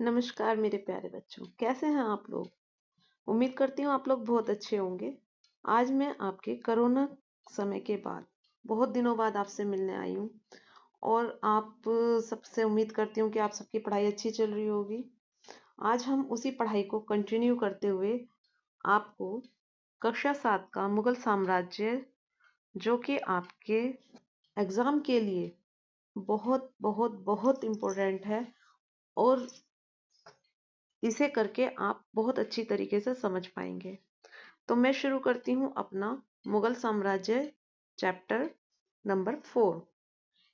नमस्कार मेरे प्यारे बच्चों, कैसे हैं आप लोग। उम्मीद करती हूँ आप लोग बहुत अच्छे होंगे। आज मैं आपके कोरोना समय के बाद बहुत दिनों बाद आपसे मिलने आई हूँ और आप सबसे उम्मीद करती हूँ कि आप सबकी पढ़ाई अच्छी चल रही होगी। आज हम उसी पढ़ाई को कंटिन्यू करते हुए आपको कक्षा 7 का मुगल साम्राज्य, जो कि आपके एग्जाम के लिए बहुत बहुत बहुत इम्पोर्टेंट है और इसे करके आप बहुत अच्छी तरीके से समझ पाएंगे। तो मैं शुरू करती हूँ अपना मुगल साम्राज्य चैप्टर नंबर 4।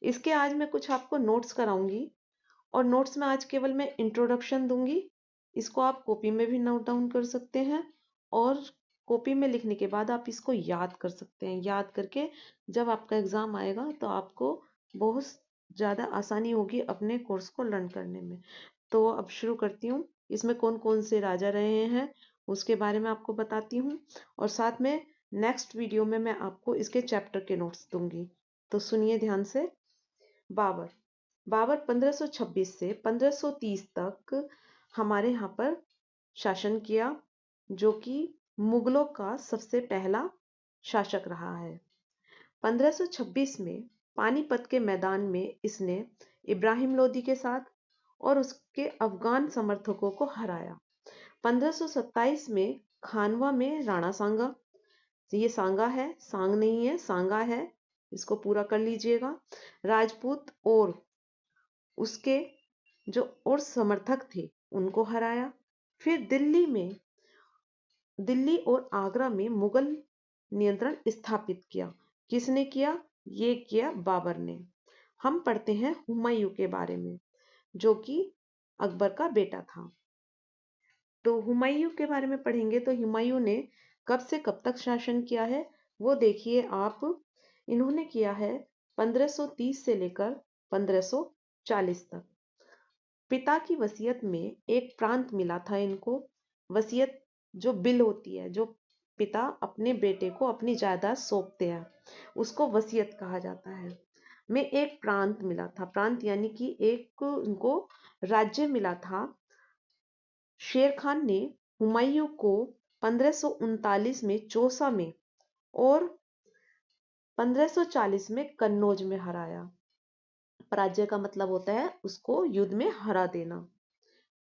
इसके आज मैं कुछ आपको नोट्स कराऊंगी और नोट्स में आज केवल मैं इंट्रोडक्शन दूंगी। इसको आप कॉपी में भी नोट डाउन कर सकते हैं और कॉपी में लिखने के बाद आप इसको याद कर सकते हैं। याद करके जब आपका एग्जाम आएगा तो आपको बहुत ज़्यादा आसानी होगी अपने कोर्स को लर्न करने में। तो अब शुरू करती हूँ। इसमें कौन कौन से राजा रहे हैं उसके बारे में आपको बताती हूँ और साथ में नेक्स्ट वीडियो में मैं आपको इसके चैप्टर के नोट्स दूंगी। तो सुनिए ध्यान से। बाबर बाबर 1526 से 1530 तक हमारे यहाँ पर शासन किया, जो कि मुगलों का सबसे पहला शासक रहा है। 1526 में पानीपत के मैदान में इसने इब्राहिम लोदी के साथ और उसके अफगान समर्थकों को हराया। 1527 में खानवा में राणा सांगा, ये सांगा है, सांग नहीं है, सांगा है, इसको पूरा कर लीजिएगा, राजपूत और उसके जो और समर्थक थे उनको हराया। फिर दिल्ली और आगरा में मुगल नियंत्रण स्थापित किया। किसने किया? ये किया बाबर ने। हम पढ़ते हैं हुमायूं के बारे में, जो कि अकबर का बेटा था। तो हुमायूं के बारे में पढ़ेंगे तो हुमायूं ने कब से कब तक शासन किया है वो देखिए आप। इन्होंने किया है 1530 से लेकर 1540 तक। पिता की वसीयत में एक प्रांत मिला था इनको। वसीयत जो बिल होती है, जो पिता अपने बेटे को अपनी जायदाद सौंपते हैं, उसको वसीयत कहा जाता है। में एक प्रांत मिला था, प्रांत यानी कि एक उनको राज्य मिला था। शेर खान ने हुमायूं को 1539 में चौसा में और 1540 में कन्नौज में हराया। पराजय का मतलब होता है उसको युद्ध में हरा देना।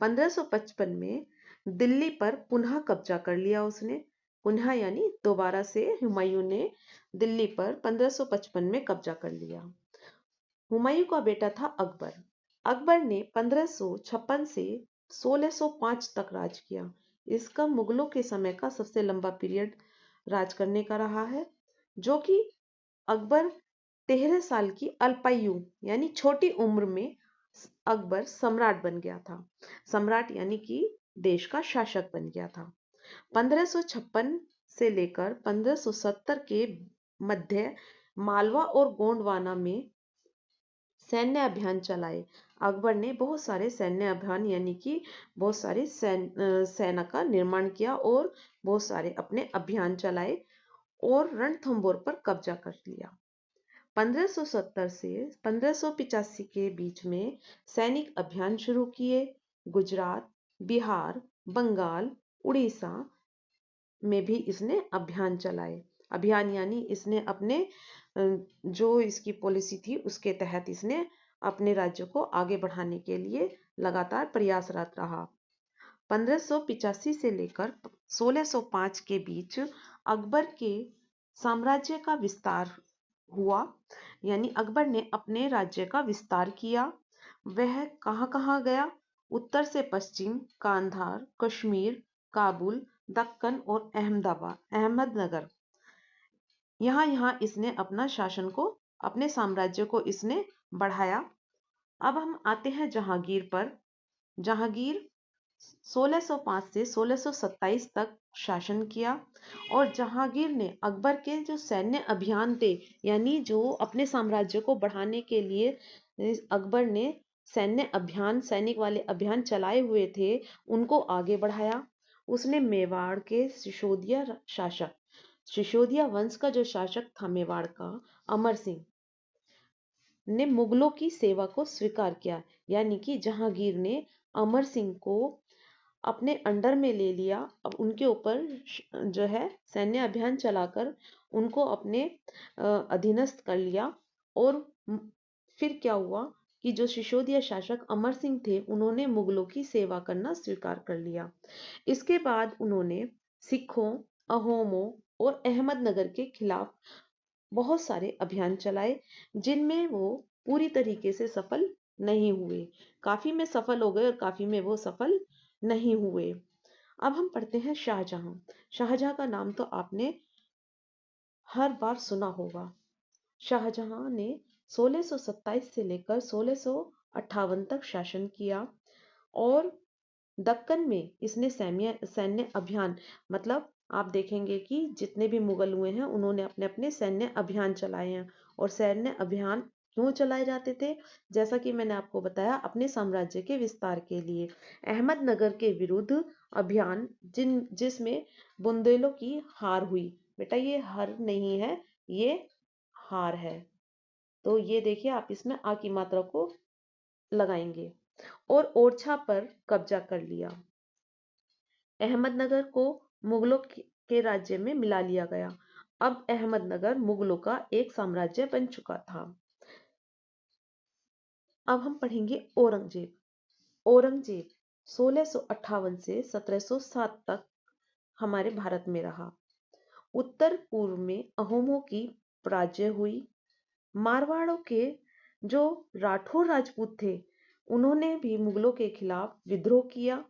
1555 में दिल्ली पर पुनः कब्जा कर लिया उसने। पुनः यानी दोबारा से हुमायूं ने दिल्ली पर 1555 में कब्जा कर लिया। हुमायूं का बेटा था अकबर। अकबर ने 1556 से 1605 तक राज किया। इसका मुगलों के समय का सबसे लंबा पीरियड राज करने का रहा है, जो कि अकबर 13 साल की अल्पायु यानी छोटी उम्र में अकबर सम्राट बन गया था। सम्राट यानी कि देश का शासक बन गया था। 1556 से लेकर 1570 के मध्य मालवा और गोंडवाना में सैन्य अभियान चलाए। अकबर ने बहुत सारे सैन्य अभियान यानी कि बहुत सारे सेना का निर्माण किया और बहुत सारे अपने अभियान चलाए और रणथंभौर पर कब्जा कर लिया। 1570 से 1585 के बीच में सैनिक अभियान शुरू किए। गुजरात, बिहार, बंगाल, उड़ीसा में भी इसने अभियान चलाए। अभियान यानी इसने अपने जो इसकी पॉलिसी थी उसके तहत इसने अपने राज्य को आगे बढ़ाने के लिए लगातार प्रयासरत रहा। 1585 से लेकर 1605 के बीच अकबर के साम्राज्य का विस्तार हुआ, यानी अकबर ने अपने राज्य का विस्तार किया। वह कहाँ कहाँ गया? उत्तर से पश्चिम कांधार, कश्मीर, काबुल, दक्कन और अहमदनगर, यहाँ यहाँ इसने अपना शासन को, अपने साम्राज्य को इसने बढ़ाया। अब हम आते हैं जहांगीर पर। जहांगीर 1605 से 1627 तक शासन किया और जहांगीर ने अकबर के जो सैन्य अभियान थे, यानी जो अपने साम्राज्य को बढ़ाने के लिए अकबर ने सैन्य अभियान, सैनिक वाले अभियान चलाए हुए थे, उनको आगे बढ़ाया। उसने मेवाड़ के सिसोदिया वंश का जो शासक था मेवाड़ का, अमर सिंह ने मुगलों की सेवा को स्वीकार किया। यानी कि जहांगीर ने अमर सिंह को अपने अंडर में ले लिया। अब उनके ऊपर जो है सैन्य अभियान चलाकर उनको अपने अधीनस्थ कर लिया। और फिर क्या हुआ कि जो सिसोदिया शासक अमर सिंह थे उन्होंने मुगलों की सेवा करना स्वीकार कर लिया। इसके बाद उन्होंने सिखों, अहोमों और अहमदनगर के खिलाफ बहुत सारे अभियान चलाए, जिनमें वो पूरी तरीके से सफल नहीं हुए। काफी में सफल हो गए और काफी में वो सफल नहीं हुए। अब हम पढ़ते हैं शाहजहां। शाहजहां का नाम तो आपने हर बार सुना होगा। शाहजहां ने 1627 से लेकर 1658 तक शासन किया और दक्कन में इसने सैन्य अभियान, मतलब आप देखेंगे कि जितने भी मुगल हुए हैं उन्होंने अपने अपने सैन्य अभियान चलाए हैं। और सैन्य अभियान क्यों चलाए जाते थे? जैसा कि मैंने आपको बताया, अपने साम्राज्य के विस्तार के लिए। अहमदनगर के विरुद्ध अभियान जिसमें बुंदेलों की हार हुई। बेटा ये हार नहीं है, ये हार है। तो ये देखिए, आप इसमें आ की मात्रा को लगाएंगे। और ओरछा पर कब्जा कर लिया। अहमदनगर को मुगलों के राज्य में मिला लिया गया। अब अहमदनगर मुगलों का एक साम्राज्य बन चुका था। अब हम पढ़ेंगे औरंगजेब। औरंगजेब 1658 से 1707 तक हमारे भारत में रहा। उत्तर पूर्व में अहोमों की पराजय हुई। मारवाड़ों के जो राठौर राजपूत थे उन्होंने भी मुगलों के खिलाफ विद्रोह किया।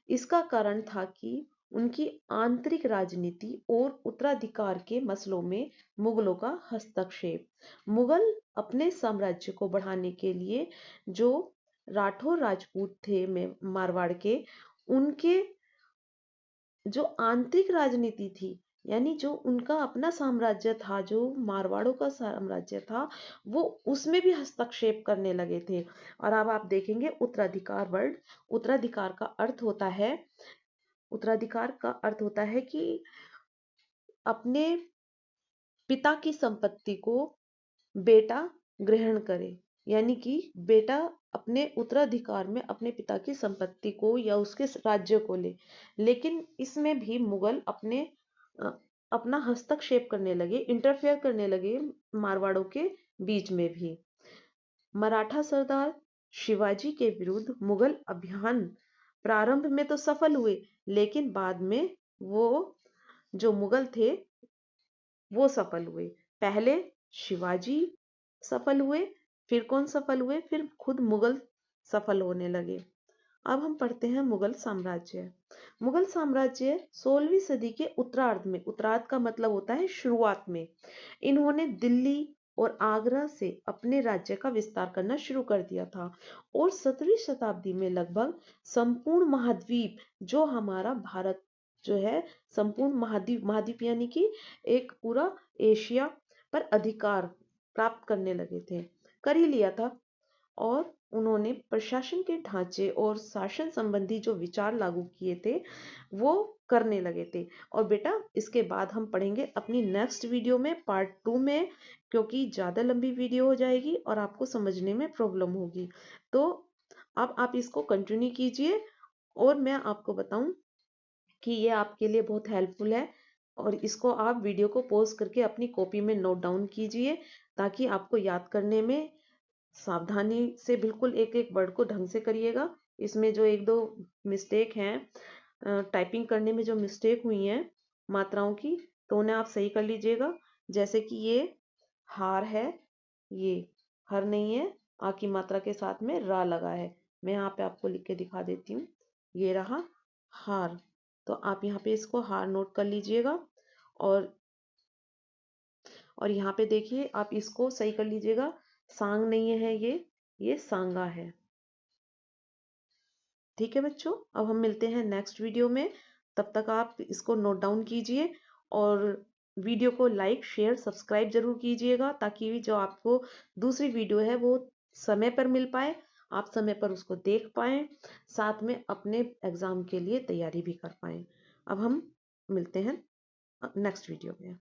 इसका कारण था कि उनकी आंतरिक राजनीति और उत्तराधिकार के मसलों में मुगलों का हस्तक्षेप। मुगल अपने साम्राज्य को बढ़ाने के लिए जो राठौर राजपूत थे में मारवाड़ के, उनके जो आंतरिक राजनीति थी, यानी जो उनका अपना साम्राज्य था, जो मारवाड़ों का साम्राज्य था, वो उसमें भी हस्तक्षेप करने लगे थे। और अब आप देखेंगे उत्तराधिकार वर्ड, उत्तराधिकार का अर्थ होता है कि अपने पिता की संपत्ति को बेटा ग्रहण करे। यानी कि बेटा अपने उत्तराधिकार में अपने पिता की संपत्ति को या उसके राज्य को ले। लेकिन इसमें भी मुगल अपना हस्तक्षेप करने लगे, इंटरफेयर करने लगे मारवाड़ों के बीच में भी। मराठा सरदार शिवाजी के विरुद्ध मुगल अभियान प्रारंभ में तो सफल हुए, लेकिन बाद में वो जो मुगल थे वो सफल हुए। पहले शिवाजी सफल हुए, फिर कौन सफल हुए? फिर खुद मुगल सफल होने लगे। अब हम पढ़ते हैं मुगल साम्राज्य। मुगल साम्राज्य 16वीं सदी के उत्तरार्ध में, उत्तरार्ध का मतलब होता है शुरुआत में, इन्होंने दिल्ली और आगरा से अपने राज्य का विस्तार करना शुरू कर दिया था। और 17वीं शताब्दी में लगभग संपूर्ण महाद्वीप, जो हमारा भारत जो है, संपूर्ण महाद्वीप, महाद्वीप यानी कि एक पूरा एशिया पर अधिकार प्राप्त करने लगे थे, कर ही लिया था। और उन्होंने प्रशासन के ढांचे और शासन संबंधी जो विचार लागू किए थे वो करने लगे थे। और बेटा इसके बाद हम पढ़ेंगे अपनी नेक्स्ट वीडियो में, पार्ट 2 में, क्योंकि ज़्यादा लंबी वीडियो हो जाएगी और आपको समझने में प्रॉब्लम होगी। तो अब आप इसको कंटिन्यू कीजिए और मैं आपको बताऊं कि ये आपके लिए बहुत हेल्पफुल है। और इसको आप वीडियो को पॉज करके अपनी कॉपी में नोट डाउन कीजिए, ताकि आपको याद करने में सावधानी से, बिल्कुल एक एक वर्ड को ढंग से करिएगा। इसमें जो एक दो मिस्टेक हैं, टाइपिंग करने में जो मिस्टेक हुई हैं मात्राओं की, तो उन्हें आप सही कर लीजिएगा। जैसे कि ये हार है, ये हर नहीं है, आ की मात्रा के साथ में रा लगा है। मैं यहाँ पे आपको लिख के दिखा देती हूँ। ये रहा हार, तो आप यहाँ पे इसको हार नोट कर लीजिएगा। और यहाँ पे देखिए, आप इसको सही कर लीजिएगा। सांग नहीं है, ये सांगा है। ठीक है बच्चों, अब हम मिलते हैं नेक्स्ट वीडियो में। तब तक आप इसको नोट डाउन कीजिए और वीडियो को लाइक, शेयर, सब्सक्राइब जरूर कीजिएगा, ताकि जो आपको दूसरी वीडियो है वो समय पर मिल पाए, आप समय पर उसको देख पाएं, साथ में अपने एग्जाम के लिए तैयारी भी कर पाएं। अब हम मिलते हैं नेक्स्ट वीडियो में।